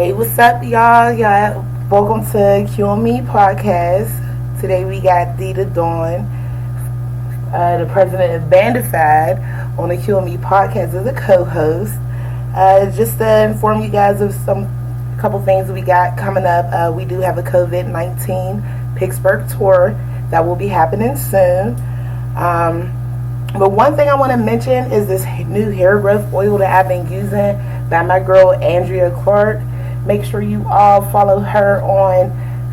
Hey, what's up, y'all? Welcome to QME Podcast. Today we got DthaDOn, the president of Bandified, on the QME Podcast as a co-host. Just to inform you guys of some couple things we got coming up. We do have a COVID-19 Pittsburgh tour that will be happening soon. But one thing I want to mention is this new hair growth oil that I've been using by my girl Andrea Clark. Make sure you all follow her on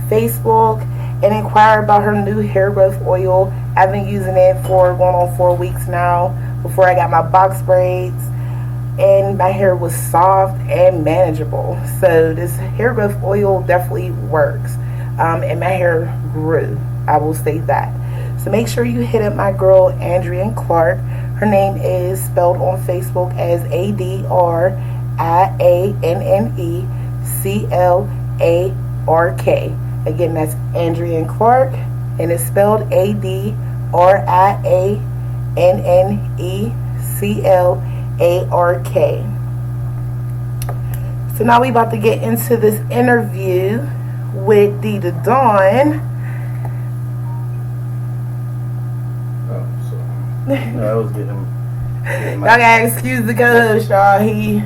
Facebook and inquire about her new hair growth oil. I've been using it for going on 4 weeks now before I got my box braids, and my hair was soft and manageable. So this hair growth oil definitely works, and my hair grew. I will say that. So make sure you hit up my girl Andrea Clark. Her name is spelled on Facebook as ADRIANNECLARK. Again, that's Andrea Clark, and it's spelled ADRIANNECLARK. So now we about to get into this interview with DthaDOn. I was getting Y'all gotta excuse the co-host, y'all. He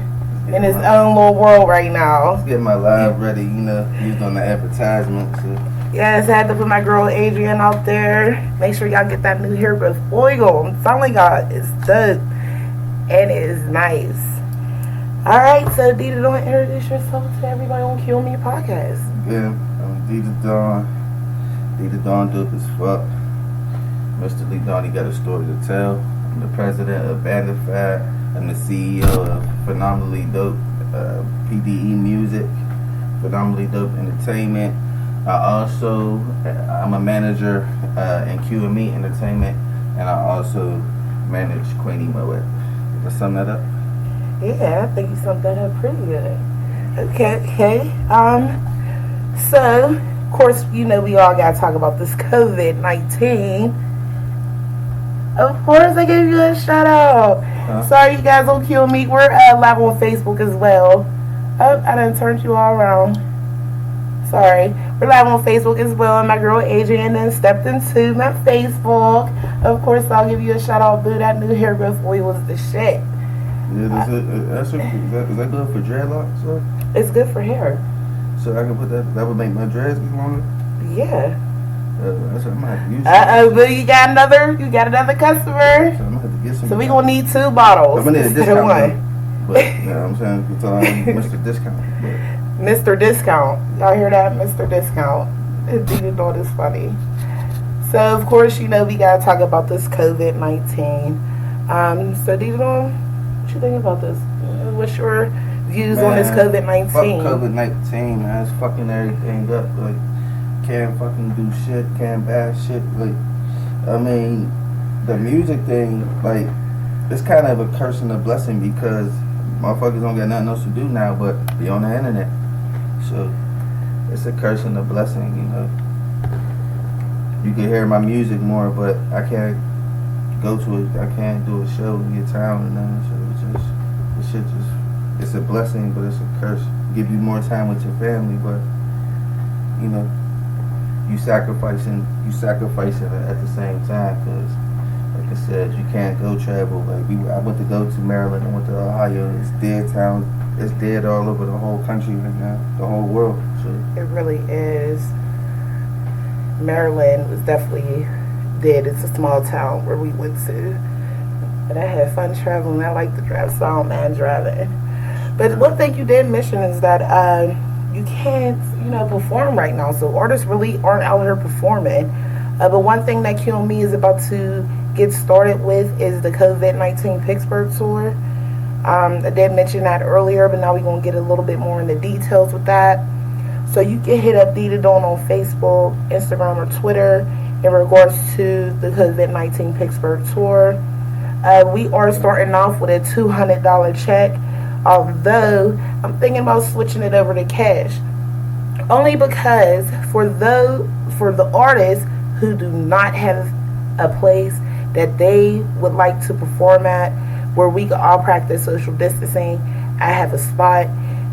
in his own little world right now. Getting my live ready, used on the advertisement. So. Yes, I had to put my girl Adrienne out there. Make sure y'all get that new hair growth oil. I'm telling y'all, it's dope and it is nice. Alright, so DthaDOn, introduce yourself to everybody on Kill Me Podcast. Yeah, I'm DthaDOn. DthaDOn dope as fuck. Mr. DthaDOn, he got a story to tell. I'm the president of Bandified. I'm the CEO of Phenomenally Dope PDE Music, Phenomenally Dope Entertainment. I'm a manager in QME Entertainment, and I also manage Queenie Moet. Did I sum that up? Yeah, I think you summed that up pretty good. Okay. So, of course, we all got to talk about this COVID-19. Of course, I gave you a shout out. Sorry, you guys don't kill me. We're live on Facebook as well. Oh, I done turned you all around. Sorry. We're live on Facebook as well, and my girl Adrienne then stepped into my Facebook. Of course, I'll give you a shout out, boo. That new hair growth oil was the shit. Yeah, is that good for dreadlocks? Or? It's good for hair. So I can put that would make my dreads get longer? Yeah. That's what I might have to use. But you got another customer. So I'm gonna have to get some. So we gonna need 2 bottles. I'm gonna need a discount. But I'm saying Mr. Discount. But. Mr. Discount. Y'all hear that? Mr. Discount. DthaDOn is funny. So of course, we gotta talk about this COVID-19. So DthaDOn, what you think about this? What's your views on this COVID-19? Fuck COVID-19, man. It's fucking everything up. Like, can't fucking do shit, can't bash shit. Like, I mean, the music thing, like, it's kind of a curse and a blessing because motherfuckers don't got nothing else to do now but be on the internet. So, it's a curse and a blessing, You can hear my music more, but I can't go to it. I can't do a show in your town and nothing. So it's a blessing, but it's a curse. Give you more time with your family, but, you sacrificing at the same time because, like I said, you can't go travel. Like I went to go to Maryland, I went to Ohio. It's dead town. It's dead all over the whole country right now, the whole world. So it really is. Maryland was definitely dead. It's a small town where we went to, but I had fun traveling. I like to drive, so I don't mind driving. But one thing you did mention is that you can't, perform right now. So artists really aren't out here performing. But one thing that QME is about to get started with is the COVID-19 Pittsburgh tour. I did mention that earlier, but now we're going to get a little bit more into details with that. So you can hit up DthaDOn on Facebook, Instagram, or Twitter in regards to the COVID-19 Pittsburgh tour. We are starting off with a $200 check, although I'm thinking about switching it over to cash. Only because for the artists who do not have a place that they would like to perform at where we can all practice social distancing, I have a spot,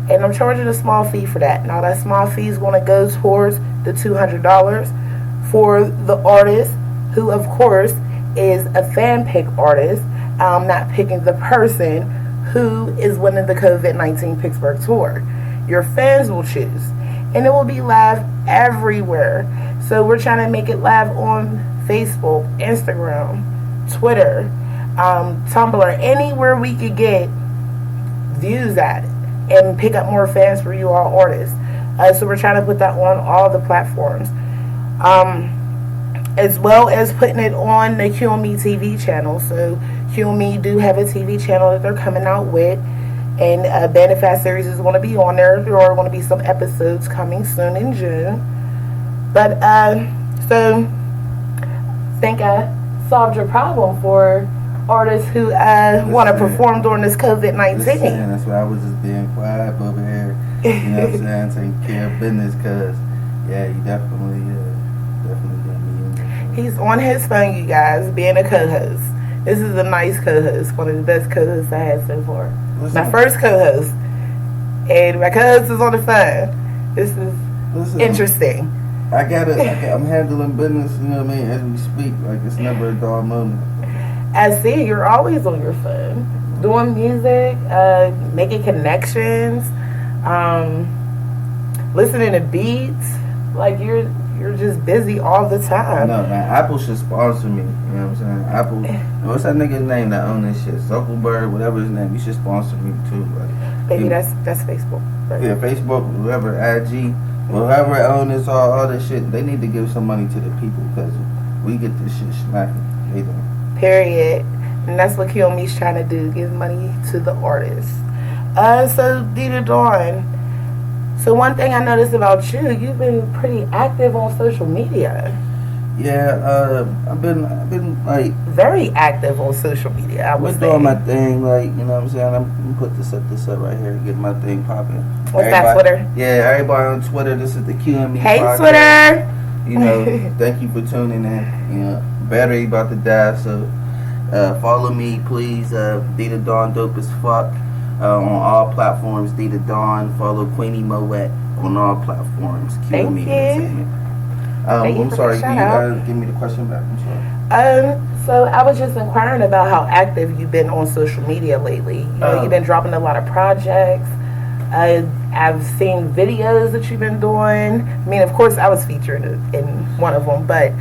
and I'm charging a small fee for that. Now that small fee is going to go towards the $200 for the artist, who of course is a fan pick artist. I'm not picking the person who is winning the COVID-19 Pittsburgh tour. Your fans will choose, and it will be live everywhere. So we're trying to make it live on Facebook, Instagram, Twitter, Tumblr, anywhere we could get views at it and pick up more fans for you all artists. So we're trying to put that on all the platforms, as well as putting it on the QME TV channel. So QME do have a TV channel that they're coming out with, and Bandit Fast series is going to be on there. There are going to be some episodes coming soon in June. But so I think I solved your problem for artists who want to perform during this COVID-19. That's why I was just being quiet over here. You know what I'm saying? Taking care of business, because yeah, you definitely got me in there. He's on his phone, you guys, being a co-host. This is a nice co-host, one of the best co-hosts I had so far. My first co-host, and my co-host is on the phone. This is interesting. I'm handling business, you know what I mean, as we speak. Like, it's never a dull moment. I see you're always on your phone, doing music, making connections, listening to beats. Like, you're just busy all the time. No, man, Apple should sponsor me. You know what I'm saying? Apple, what's that nigga's name that own this shit? Zuckerberg, whatever his name. You should sponsor me too. Like, baby, that's Facebook. Right? Yeah, Facebook, whoever, IG, whoever own this, all this shit. They need to give some money to the people, because we get this shit smacking. They don't. Period. And that's what QME's trying to do, give money to the artists. So DthaDOn, so one thing I noticed about you, you've been pretty active on social media. Yeah, I've been like very active on social media. I was doing my thing, like, you know what I'm saying. I'm gonna put this up right here, get my thing popping. What's that, Twitter? Yeah, everybody on Twitter. This is the QME. Hey, podcast. Twitter. You know, thank you for tuning in. You know, battery about to die, so follow me, please. DthaDOn, dope as fuck, on all platforms. DthaDOn. Follow Queenie Moet on all platforms. Thank you. I'm sorry. Can you give me the question back? I'm sorry. So I was just inquiring about how active you've been on social media lately. You know, you've been dropping a lot of projects. I've seen videos that you've been doing. I mean, of course, I was featured in one of them, but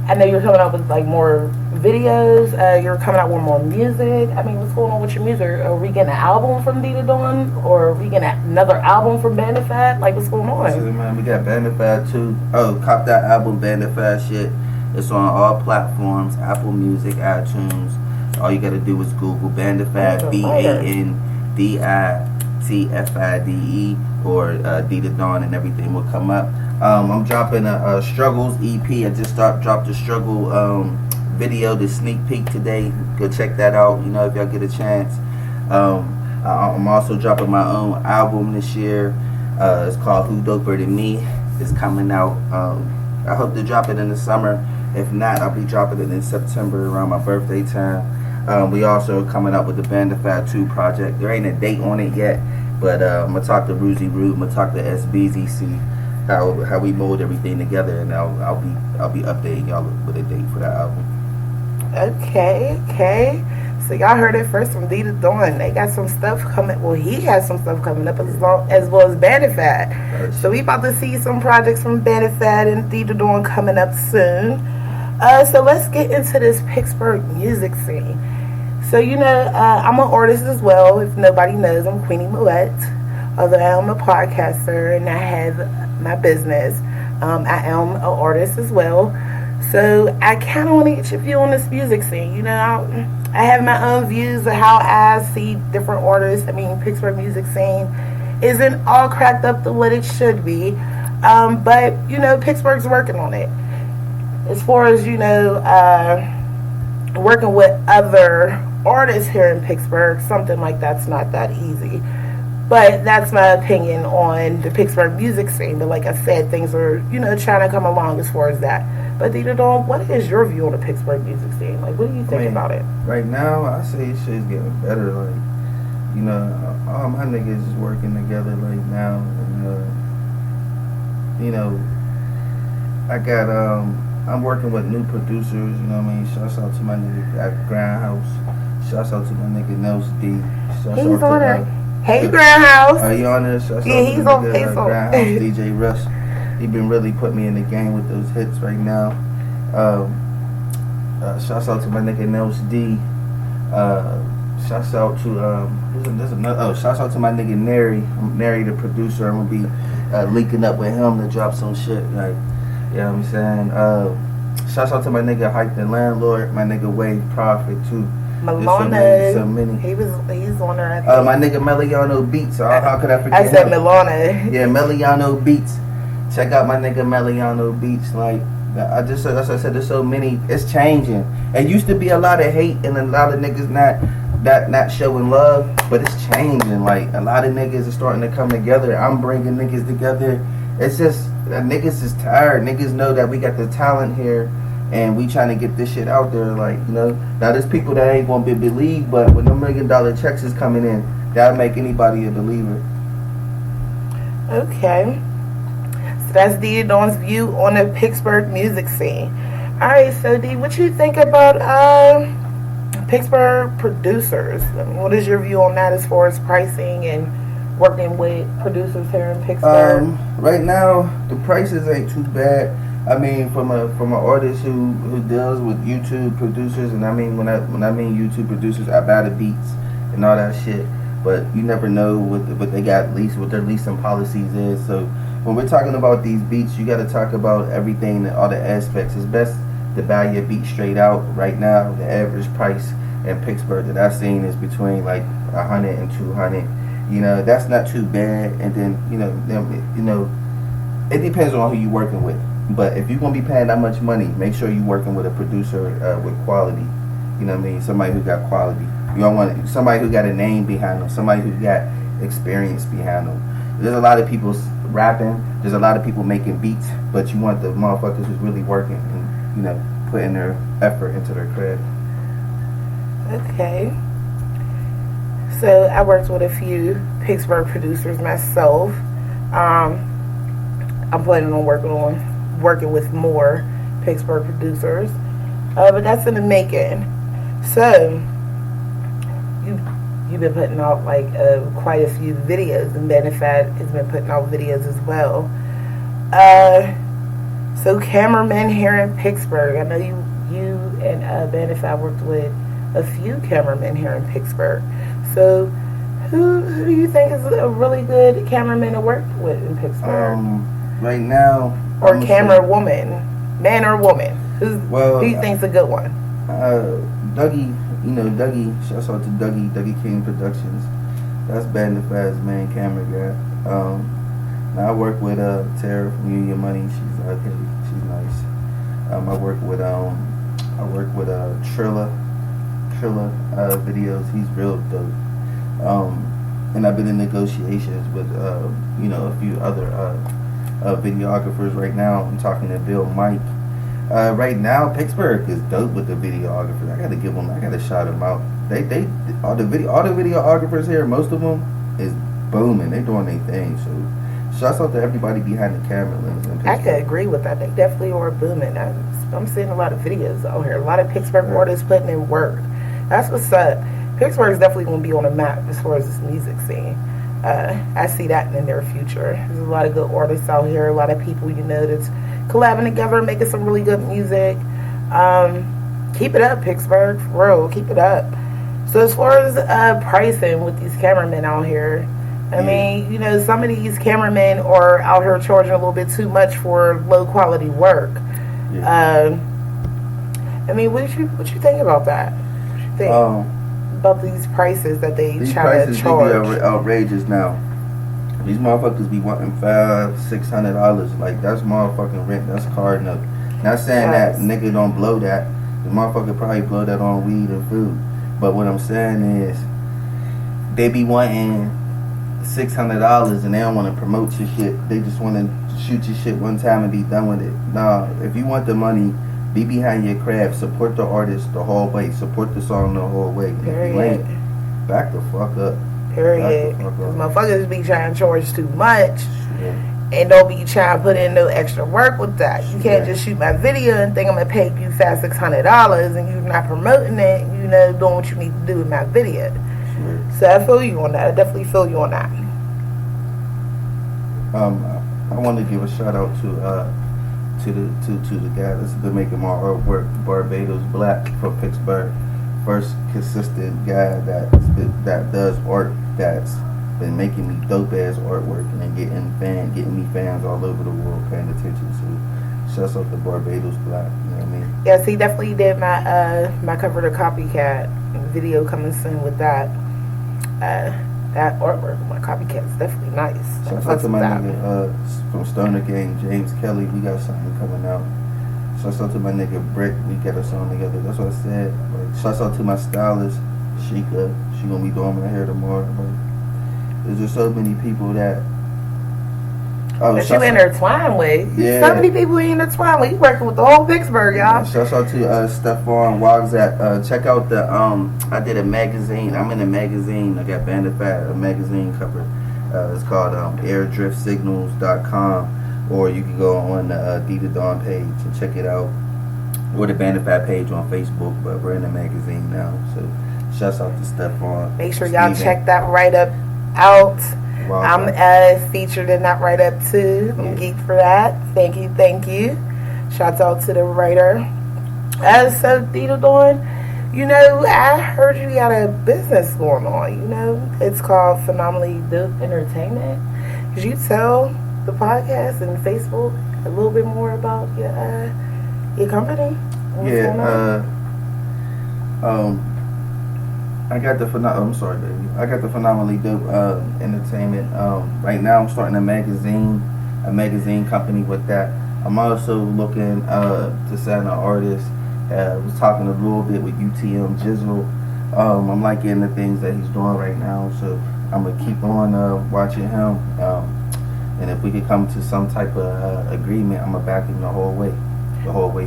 I know you're coming out with like more videos. You're coming out with more music. I mean, what's going on with your music? Are we getting an album from DthaDOn, or are we getting another album from Bandit Fad? Like, what's going on? Man, we got Bandit Fad too. Oh, cop that album, Bandit Fad shit. It's on all platforms: Apple Music, iTunes. All you gotta do is Google Bandit Fad, BANDITFIDE, or DthaDOn, and everything will come up. I'm dropping a Struggles EP. I just dropped the Struggle video, the sneak peek today. Go check that out, you know, if y'all get a chance. I'm also dropping my own album this year. It's called Who Doper Than Me. It's coming out. I hope to drop it in the summer. If not, I'll be dropping it in September around my birthday time. We also are coming up with the Bandit Fad 2 project. There ain't a date on it yet, but I'm going to talk to Ruzy Root. I'm going to talk to SBZ, see how we mold everything together, and I'll be updating y'all with a date for that album. Okay. So y'all heard it first from DthaDOn. They got some stuff coming. Well, he has some stuff coming up as well as Bandit Fad. So we about to see some projects from Bandit Fad and DthaDOn coming up soon. So let's get into this Pittsburgh music scene. So, you know, I'm an artist as well. If nobody knows, I'm Queenie Moet. Although I am a podcaster and I have my business, I am an artist as well. So I kind of want to get your view on this music scene. You know, I have my own views of how I see different artists. I mean, Pittsburgh music scene isn't all cracked up to what it should be. But, you know, Pittsburgh's working on it. As far as, you know, working with other artists here in Pittsburgh, something like that's not that easy. But that's my opinion on the Pittsburgh music scene. But like I said, things are, you know, trying to come along as far as that. But DthaDOn, what is your view on the Pittsburgh music scene? Like, what do you think about it? Right now, I say shit's getting better. Like, you know, all my niggas is working together right now, and you know, I got I'm working with new producers. You know what I mean? Shouts out to my nigga at Grindhouse. Shouts out to my nigga Host D. Shouts He's out on to there. Hey, Grindhouse. Are you on there? Shouts Yeah, out to he's the on. nigga He's on. Grindhouse DJ Russ. He been really putting me in the game with those hits right now. Shouts out to my nigga Host D. Shouts out to there's another. Shouts out to my nigga Nary the producer. I'm gonna be linking up with him to drop some shit. Like, you know what I'm saying? Shouts out to my nigga Hype the Landlord, my nigga Wave Prophet too. Milana. So many. He's on there. My nigga Meliano Beats. How could I forget I said him? Milana. Yeah, Meliano Beats. Check out my nigga Meliano Beats. Like, that's what I said. There's so many. It's changing. It used to be a lot of hate and a lot of niggas not showing love, but it's changing. Like, a lot of niggas are starting to come together. I'm bringing niggas together. It's just niggas is tired. Niggas know that we got the talent here, and we trying to get this shit out there. Like, you know, now there's people that ain't gonna be believed, but when $1 million checks is coming in, that'll make anybody a believer. Okay. So that's DthaDOn's view on the Pittsburgh music scene. Alright, so D, what you think about Pittsburgh producers? I mean, what is your view on that as far as pricing and working with producers here in Pittsburgh? Right now, the prices ain't too bad. I mean, from an artist who deals with YouTube producers, and I mean when I mean YouTube producers, I buy the beats and all that shit. But you never know what they got leased, what their leasing policies is. So when we're talking about these beats, you got to talk about everything, all the aspects. It's best to buy your beat straight out. Right now, the average price in Pittsburgh that I've seen is between like 100 and 200. You know, that's not too bad. And then you know, it depends on who you're working with. But if you're gonna be paying that much money, make sure you're working with a producer with quality. You know what I mean? Somebody who got quality. You don't want somebody who got a name behind them. Somebody who got experience behind them. There's a lot of people rapping. There's a lot of people making beats, but you want the motherfuckers who's really working and, you know, putting their effort into their craft. Okay. So I worked with a few Pittsburgh producers myself. I'm planning on working with more Pittsburgh producers, but that's in the making. So you've been putting out like quite a few videos, and Benefat has been putting out videos as well. So cameramen here in Pittsburgh, I know you and Benefat worked with a few cameramen here in Pittsburgh. So who do you think is a really good cameraman to work with in Pittsburgh? Right now, or camera woman, man or woman? Who do you think's a good one? Dougie, shouts out to Dougie King Productions. That's Bendefat's main camera guy. Now I work with Tara from Union Money. She's okay, she's nice. I work with Trilla videos. He's real dope. And I've been in negotiations with a few other videographers right now. I'm talking to Bill Mike. Right now, Pittsburgh is dope with the videographers. I gotta shout them out. All the videographers here, most of them is booming. They doing their thing. So shouts out to everybody behind the camera lens. I could agree with that. They definitely are booming. I'm seeing a lot of videos out here. A lot of Pittsburgh artists putting in work. That's what's up. Pittsburgh is definitely going to be on the map as far as this music scene. I see that in the near future. There's a lot of good artists out here. A lot of people that's collabing together, making some really good music. Keep it up, Pittsburgh. For real, keep it up. So as far as pricing with these cameramen out here, I mean, some of these cameramen are out here charging a little bit too much for low quality work. Yeah. I mean, what you think about that? What you think about these prices that they try to charge? These prices be outrageous now. These motherfuckers be wanting $500-$600. Like, that's motherfucking rent. That's car note. Not saying that nigga don't blow that. The motherfucker probably blow that on weed and food. But what I'm saying is, they be wanting $600 and they don't want to promote your shit. They just want to shoot your shit one time and be done with it. Nah, if you want the money, be behind your craft. Support the artist the whole way. Support the song the whole way. If you ain't, back the fuck up. Period. Because motherfuckers be trying to charge too much. And don't be trying to put in no extra work with that. You can't just shoot my video and think I'm going to pay you $600 and you're not promoting it, doing what you need to do with my video. So I feel you on that. I definitely feel you on that. I want to give a shout out to the guy that's been making my artwork, Barbados Black from Pittsburgh. First consistent guy that does art that's been making me dope ass artwork and getting me fans all over the world paying attention to. Shouts out to Barbados Black, you know what I mean? Yes, he definitely did my cover to Copycat video coming soon with that. That artwork, my Copycat is definitely nice. Shouts out to my nigga from Stoner Gang, James Kelly. We got something coming out. Shouts out to my nigga Brick. We got a song together. That's what I said. Like, shouts out to my stylist, Sheikah. She gonna be doing my hair tomorrow. Like, there's just so many people that that you intertwine with. Yeah. So many people you intertwine with. You working with the whole Pittsburgh, y'all. Shouts out to Stephon Wagzat. Check out the I did a magazine. I'm in a magazine. I got Bandifat, a magazine cover. It's called airdriftsignals.com, or you can go on the DthaDOn page and check it out, or the Bandifat page on Facebook. But we're in a magazine now, so shouts out to Stephon. Make sure y'all check that write-up out. Wow. I'm featured in that write-up too. I'm geeked for that. Thank you. Shouts out to the writer. So DthaDOn, I heard you got a business going on. It's called Phenomenally Dope Entertainment. Could you tell the podcast and Facebook a little bit more about your company? I got the I got the Phenomenally Dope Entertainment. Right now, I'm starting a magazine company with that. I'm also looking to sign an artist. Was talking a little bit with UTM Jizzle. I'm liking the things that he's doing right now, so I'm gonna keep on watching him. And if we could come to some type of agreement, I'm gonna back him the whole way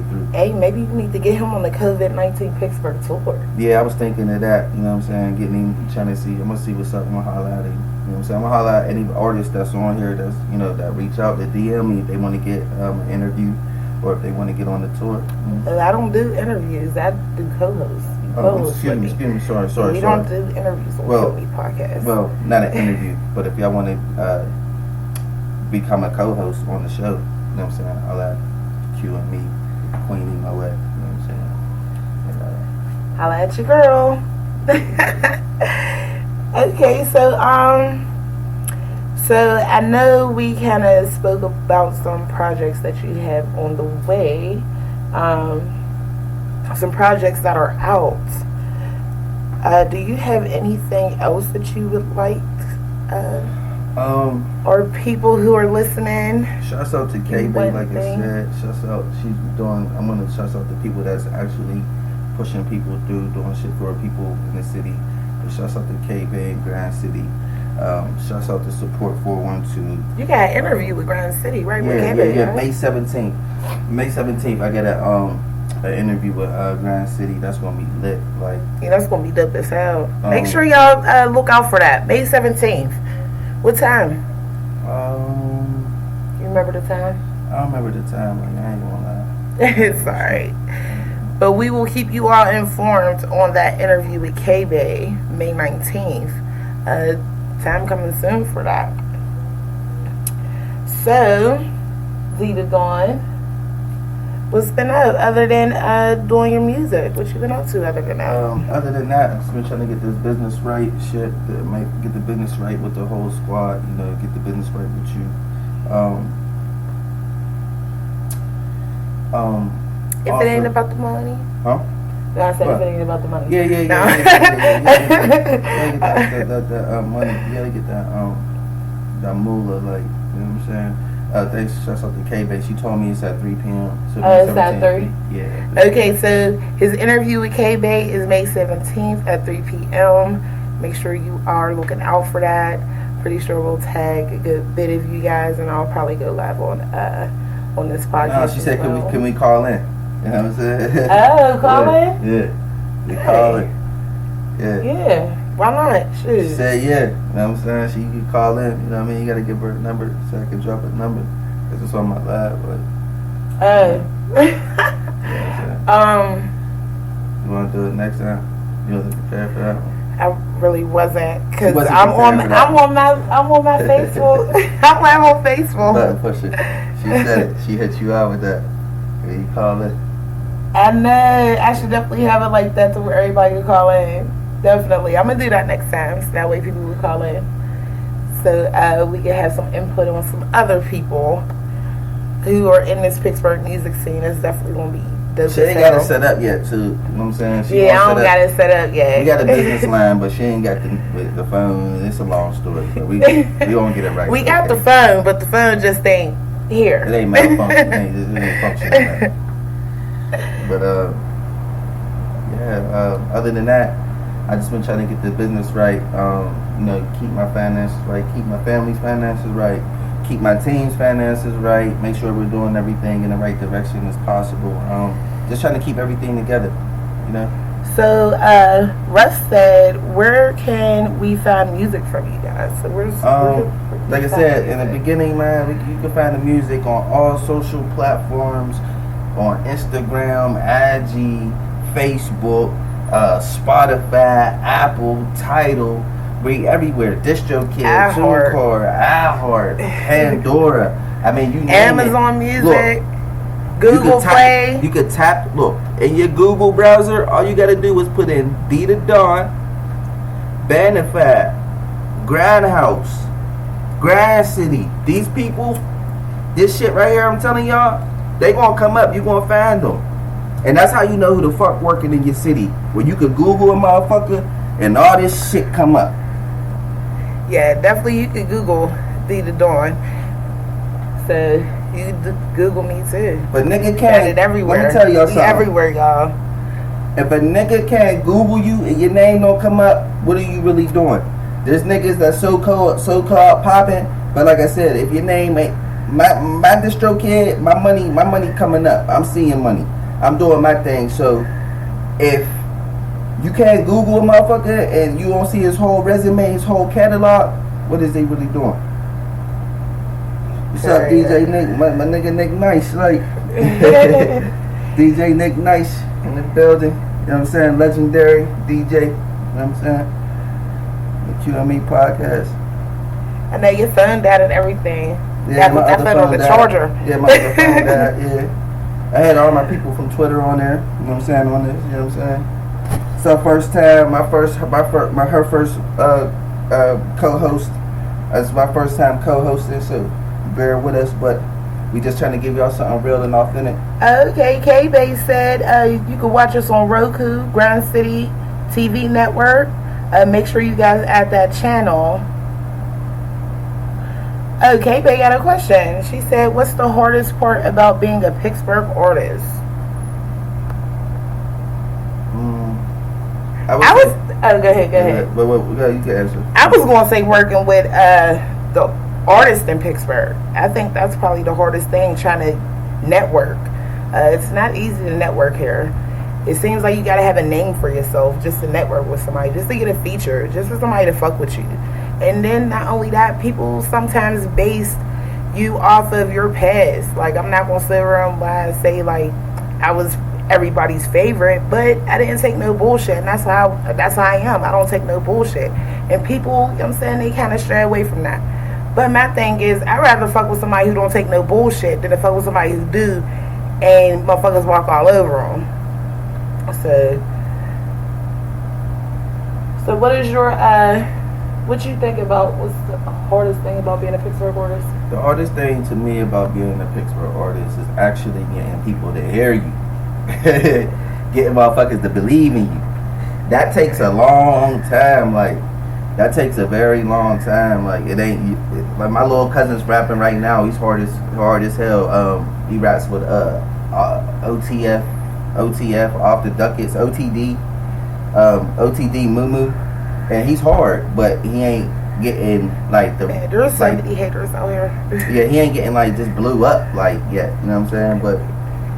through. Hey, maybe you need to get him on the COVID-19 Pittsburgh tour. Yeah, I was thinking of that, you know what I'm saying, getting him, trying to see, I'm going to see what's up, I'm going to holler at him, you know what I'm saying, I'm going to holler at any artist that's on here that's, that reach out, that DM me if they want to get an interview, or if they want to get on the tour. I don't do interviews, I do co-hosts. Excuse me, sorry. We don't do interviews on the podcast. Well, not an interview, but if y'all want to become a co-host on the show, you know what I'm saying, I'll add Q and me, Queenie Moet, you know what I'm saying? Holla at your girl. Okay, so I know we kind of spoke about some projects that you have on the way, some projects that are out. Do you have anything else that you would like? Or people who are listening. Shouts out to K-Bay, like I said. Shouts out. I'm gonna shout out to people that's actually pushing people through, doing shit for people in the city. But shouts out to K-Bay and Grand City. Shouts out to Support 412. You got an interview with Grand City, right? Yeah. May 17th. I got an interview with Grand City. That's gonna be lit. That's gonna be dope as hell. Make sure y'all look out for that. May 17th. What time? You remember the time? I don't remember the time. I ain't gonna lie. It's alright. But we will keep you all informed on that interview with K-Bay, May 19th. Time coming soon for that. So, DthaDOn, what's been up other than doing your music? What you been up to other than that? Other than that, I've been trying to get this business right. Get the business right with the whole squad. Get the business right with you. If it ain't about the money. Huh? No, I said if it ain't about the money. Yeah. No. The money. You gotta get that moolah, you know what I'm saying? Thanks, shouts out to K-Bay. She told me it's at 3 p.m. So it's at 3? Yeah. Okay, so his interview with K-Bay is May 17th at 3 p.m. Make sure you are looking out for that. Pretty sure we'll tag a good bit of you guys, and I'll probably go live on this podcast. No, she said, can we call in? You know what I'm saying? Oh, call in? Yeah. Call in. Yeah. Why not? Shit. She said, yeah. You know what I'm saying? She could call in. You know what I mean? You got to give her a number so I can drop a number. Because it's on my lab. But, you want to do it next time? You wasn't prepared for that one? I really wasn't, because I'm on my Facebook. I'm on Facebook. Button pusher. She said it. She hit you out with that. When you call in. I know. I should definitely have it like that to where everybody can call in. Definitely. I'm going to do that next time, so that way people will call in. So we can have some input on some other people who are in this Pittsburgh music scene. It's definitely going to be dope. She ain't got it set up yet, too. You know what I'm saying? I don't got it set up yet. We got a business line, but she ain't got the phone. It's a long story. So we gonna get it right. We got the phone, but the phone just ain't here. It ain't malfunctioning. It ain't functioning right. But other than that, I just been trying to get the business right. You know, keep my finances right, keep my family's finances right, keep my team's finances right, make sure we're doing everything in the right direction as possible. Just trying to keep everything together, you know. So, Russ said, where can we find music from you guys? So like I said in the beginning, man, you can find the music on all social platforms, on Instagram, IG, Facebook, Spotify, Apple, Tidal. We everywhere. DistroKid, TuneCore, iHeart, Pandora. I mean, you name Amazon it. Music, Look, Google Play. You could tap. Look in your Google browser. All you gotta do is put in DthaDOn, Bandified, Grindhouse, Grind City. These people, this shit right here, I'm telling y'all, they gonna come up. You gonna find them, and that's how you know who the fuck working in your city. When you could Google a motherfucker and all this shit come up. Yeah, definitely you could Google DthaDOn. So you Google me too. But nigga can't. It everywhere. Let me tell y'all something. Everywhere, y'all. If a nigga can't Google you and your name don't come up, what are you really doing? There's niggas that so-called popping, but like I said, if your name ain't my DistroKid, my money coming up. I'm seeing money. I'm doing my thing. So if you can't Google a motherfucker and you don't see his whole resume, his whole catalog, what is they really doing? What's up, DJ Nick? My nigga Nick Nice, like DJ Nick Nice in the building. You know what I'm saying? Legendary DJ. You know what I'm saying? The QME podcast. I know your phone died and everything. Yeah, my that other phone on the died. charger. Yeah, my other phone died. Yeah, I had all my people from Twitter on there. You know what I'm saying? On this, you know what I'm saying? So first time, her first co-host. It's my first time co-hosting, so bear with us. But we just trying to give y'all something real and authentic. Okay, K-Bay said you can watch us on Roku, Ground City TV Network. Make sure you guys add that channel. Okay, Bay got a question. She said, what's the hardest part about being a Pittsburgh artist? Go ahead. But you can answer. I was going to say working with the artists in Pittsburgh. I think that's probably the hardest thing, trying to network. It's not easy to network here. It seems like you got to have a name for yourself just to network with somebody, just to get a feature, just for somebody to fuck with you. And then not only that, people sometimes base you off of your past. Like, I'm not going to sit around and say, like, I was everybody's favorite, but I didn't take no bullshit. And that's how I am. I don't take no bullshit. And people, you know what I'm saying, they kind of stray away from that. But my thing is, I'd rather fuck with somebody who don't take no bullshit than to fuck with somebody who do, and motherfuckers walk all over them. So what is your, what you think about, what's the hardest thing about being a Pittsburgh artist? The hardest thing to me about being a Pittsburgh artist is actually getting people to hear you. Getting motherfuckers to believe in you. That takes a long time. Like, that takes a very long time. Like, it ain't like my little cousin's rapping right now. He's hard as hell. He raps with OTF off the duckets, OTD Moo, and he's hard, but he ain't getting like the. Man, there's so many haters out here. Yeah, he ain't getting like just blew up like yet. You know what I'm saying? But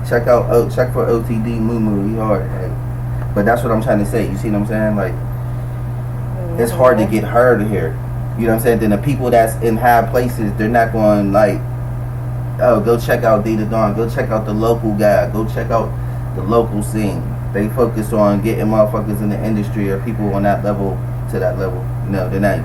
check for OTD Moo. He hard. Like, but that's what I'm trying to say. You see what I'm saying? Like, it's hard to get heard here. You know what I'm saying? Then the people that's in high places, they're not going like, oh, go check out DthaDOn, go check out the local guy, go check out the local scene. They focus on getting motherfuckers in the industry or people on that level to that level. No, they're not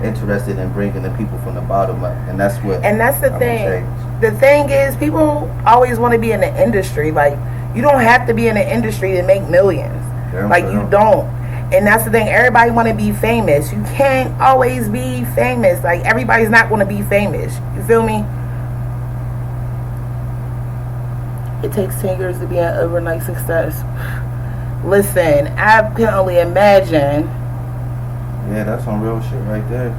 interested in bringing the people from the bottom up, and that's what. And that's the thing. The thing is, people always want to be in the industry. Like, you don't have to be in the industry to make millions. Like, you don't. And that's the thing. Everybody want to be famous. You can't always be famous. Like, everybody's not going to be famous. You feel me? It takes 10 years to be an overnight success. Listen, I can only imagine. Yeah, that's some real shit right there.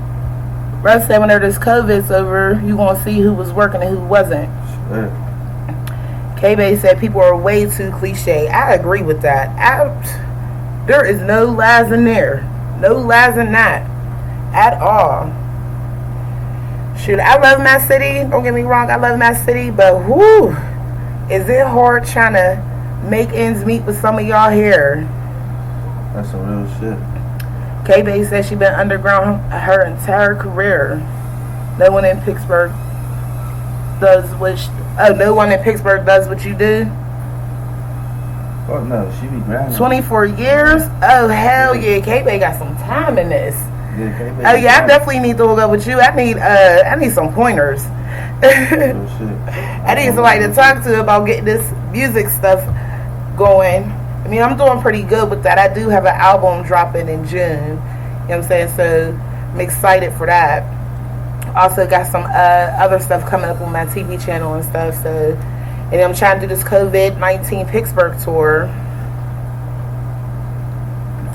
Russ said whenever this COVID's over, you gonna see who was working and who wasn't. Sure. K-Bay said people are way too cliche. I agree with that. There is no lies in there. No lies in that. At all. Shoot, I love my city. Don't get me wrong, I love my city. But whoo, is it hard trying to make ends meet with some of y'all here? That's some real shit. K-Bay said she been underground her entire career. No one in Pittsburgh does what no one in Pittsburgh does what you do. Oh no, she be grinding. 24 years? Oh hell yeah, K-Bay got some time in this. Yeah, K-Bay Oh yeah, I definitely need to hook up with you. I need some pointers. Real shit. I need somebody to talk to about getting this music stuff going. I mean, I'm doing pretty good with that. I do have an album dropping in June. You know what I'm saying? So I'm excited for that. Also got some other stuff coming up on my TV channel and stuff. So, and I'm trying to do this COVID-19 Pittsburgh tour.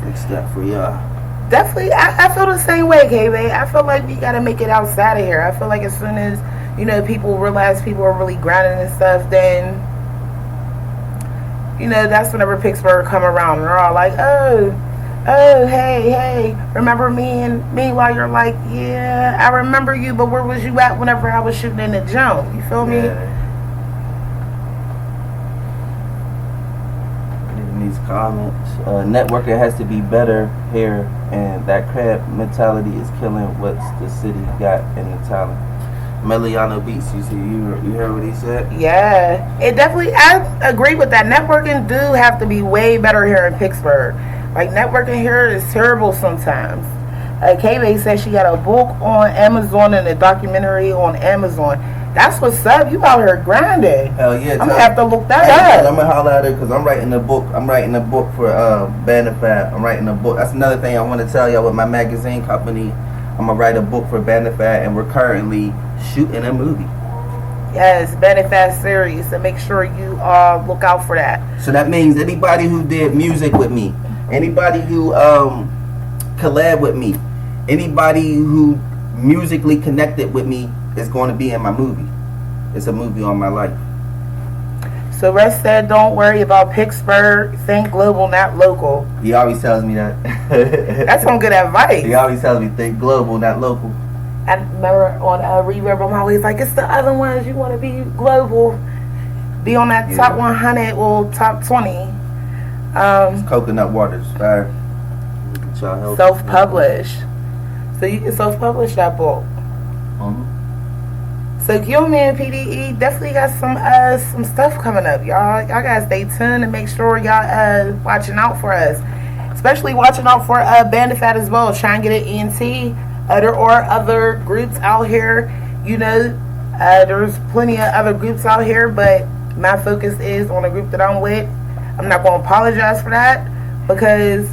Fix that for y'all. Definitely, I feel the same way, K-Bay. I feel like we got to make it outside of here. I feel like as soon as, you know, people realize people are really grinding and stuff, then, you know, that's whenever Pittsburgh come around and they're all like, oh, hey, remember me? And meanwhile, you're like, yeah, I remember you, but where was you at whenever I was shooting in the jump? You feel me? In these comments, networking has to be better here, and that crab mentality is killing what the city got in the talent. Meliano Beats, you heard what he said? Yeah, it definitely, I agree with that. Networking do have to be way better here in Pittsburgh. Like, networking here is terrible sometimes. K-Bay said she got a book on Amazon and a documentary on Amazon. That's what's up. You out here grinding. Hell yeah. I'm going to have to look that up. I'm going to holler at her because I'm writing a book. I'm writing a book for Bandify. I'm writing a book. That's another thing I want to tell y'all with my magazine company. I'm going to write a book for Bandify, and we're currently shooting a movie. Yes, Bandify series. So make sure you look out for that. So that means anybody who did music with me, anybody who collab with me, anybody who musically connected with me is going to be in my movie. It's a movie on my life. So Russ said, don't worry about Pittsburgh. Think global, not local. He always tells me that. That's some good advice. He always tells me, think global, not local. I remember on Reverb, I'm always like, it's the other ones. You want to be global. Be on that top 100 or top 20. It's Coconut Waters. Fire. Self-publish. So you can self-publish that book. So Gilman PDE definitely got some stuff coming up, y'all. Y'all gotta stay tuned and make sure y'all watching out for us. Especially watching out for Bandify as well. Try and get an ENT. There are other groups out here. You know, there's plenty of other groups out here, but my focus is on the group that I'm with. I'm not gonna apologize for that because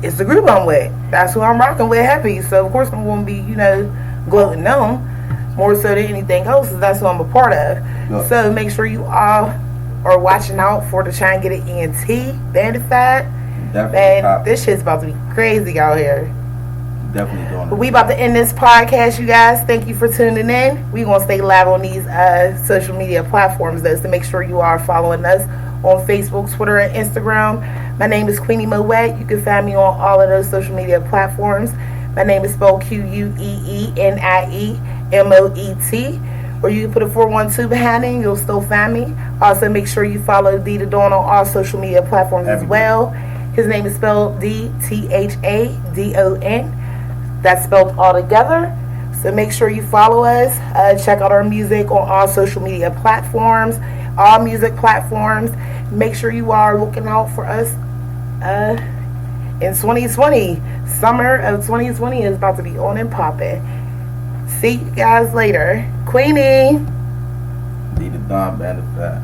it's the group I'm with. That's who I'm rocking with heavy. So of course I'm gonna be, you know, gloating on. More so than anything else, because that's who I'm a part of. Yep. So make sure you all are watching out for the try and get an ENT, Bandify. Man, this shit's about to be crazy out here. Definitely doing it. But we about to end this podcast, you guys. Thank you for tuning in. We're going to stay live on these social media platforms, though, so make sure you are following us on Facebook, Twitter, and Instagram. My name is Queenie Moet. You can find me on all of those social media platforms. My name is spelled QUEENIEMOET, or you can put a 412 behind it and you'll still find me. Also, make sure you follow DthaDOn on all social media platforms as well. You His name is spelled DthaDOn. That's spelled all together. So make sure you follow us. Check out our music on all social media platforms, all music platforms. Make sure you are looking out for us in 2020. Summer of 2020 is about to be on and popping. See you guys later. Queenie. DthaDOn, Bandit Fat.